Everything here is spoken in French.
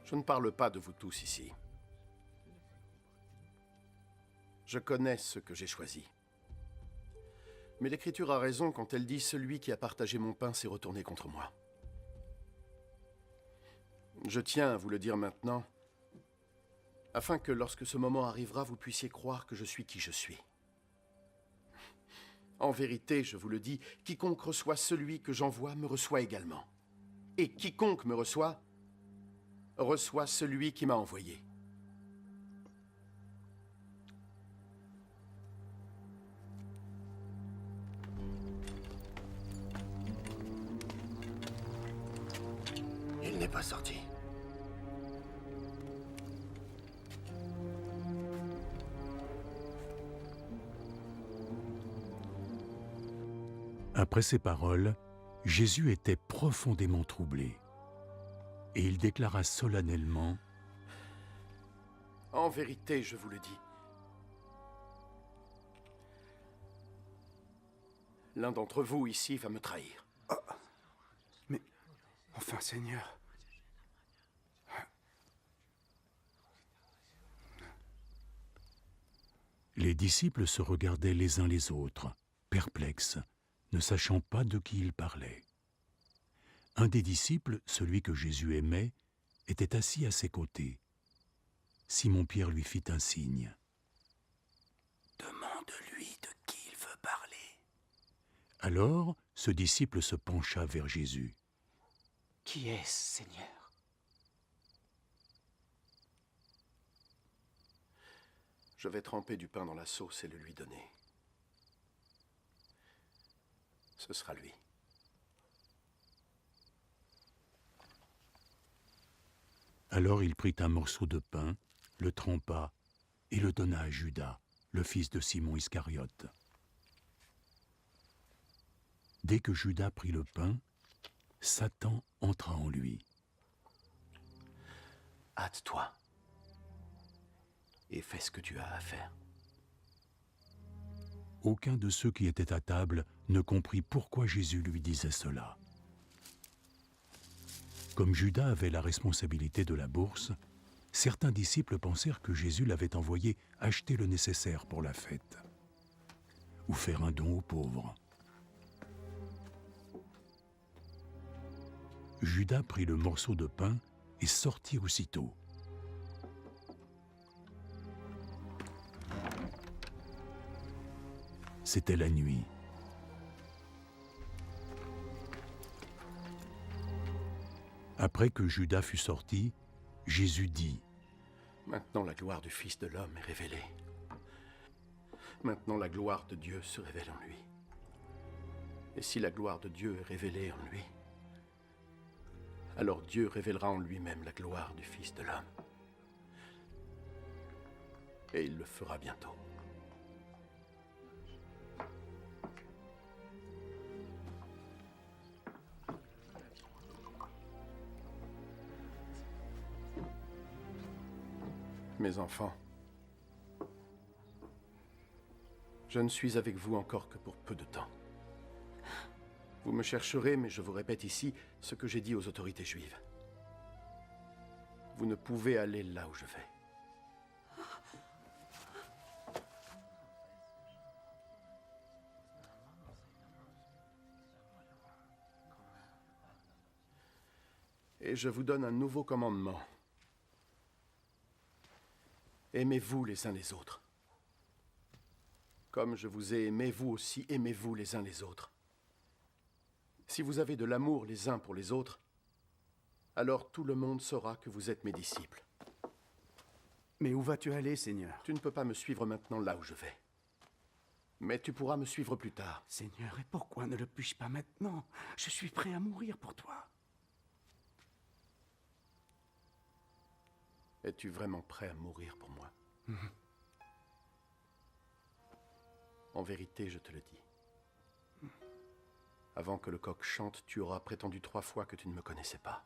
Je ne parle pas de vous tous ici. Je connais ce que j'ai choisi. Mais l'Écriture a raison quand elle dit « Celui qui a partagé mon pain s'est retourné contre moi ». Je tiens à vous le dire maintenant, afin que lorsque ce moment arrivera, vous puissiez croire que je suis qui je suis. En vérité, je vous le dis, quiconque reçoit celui que j'envoie me reçoit également. Et quiconque me reçoit celui qui m'a envoyé. Il n'est pas sorti. Après ces paroles, Jésus était profondément troublé. Et il déclara solennellement, « En vérité, je vous le dis, l'un d'entre vous ici va me trahir. » Mais, enfin, Seigneur... Les disciples se regardaient les uns les autres, perplexes, ne sachant pas de qui il parlait. Un des disciples, celui que Jésus aimait, était assis à ses côtés. Simon-Pierre lui fit un signe. « Demande-lui de qui il veut parler. » Alors, ce disciple se pencha vers Jésus. « Qui est-ce, Seigneur ? » Je vais tremper du pain dans la sauce et le lui donner. Ce sera lui. Alors il prit un morceau de pain, le trempa et le donna à Judas, le fils de Simon Iscariote. Dès que Judas prit le pain, Satan entra en lui. « Hâte-toi et fais ce que tu as à faire. » Aucun de ceux qui étaient à table ne comprit pourquoi Jésus lui disait cela. Comme Judas avait la responsabilité de la bourse, certains disciples pensèrent que Jésus l'avait envoyé acheter le nécessaire pour la fête ou faire un don aux pauvres. Judas prit le morceau de pain et sortit aussitôt. C'était la nuit. Après que Judas fut sorti, Jésus dit : « Maintenant la gloire du Fils de l'homme est révélée. Maintenant la gloire de Dieu se révèle en lui. Et si la gloire de Dieu est révélée en lui, alors Dieu révélera en lui-même la gloire du Fils de l'homme. Et il le fera bientôt. » Mes enfants, je ne suis avec vous encore que pour peu de temps. Vous me chercherez, mais je vous répète ici ce que j'ai dit aux autorités juives. Vous ne pouvez aller là où je vais. Et je vous donne un nouveau commandement. Aimez-vous les uns les autres. Comme je vous ai aimé, vous aussi aimez-vous les uns les autres. Si vous avez de l'amour les uns pour les autres, alors tout le monde saura que vous êtes mes disciples. Mais où vas-tu aller, Seigneur ? Tu ne peux pas me suivre maintenant là où je vais. Mais tu pourras me suivre plus tard. Seigneur, et pourquoi ne le puis-je pas maintenant ? Je suis prêt à mourir pour toi. Es-tu vraiment prêt à mourir pour moi ? En vérité, je te le dis. Avant que le coq chante, tu auras prétendu 3 fois que tu ne me connaissais pas.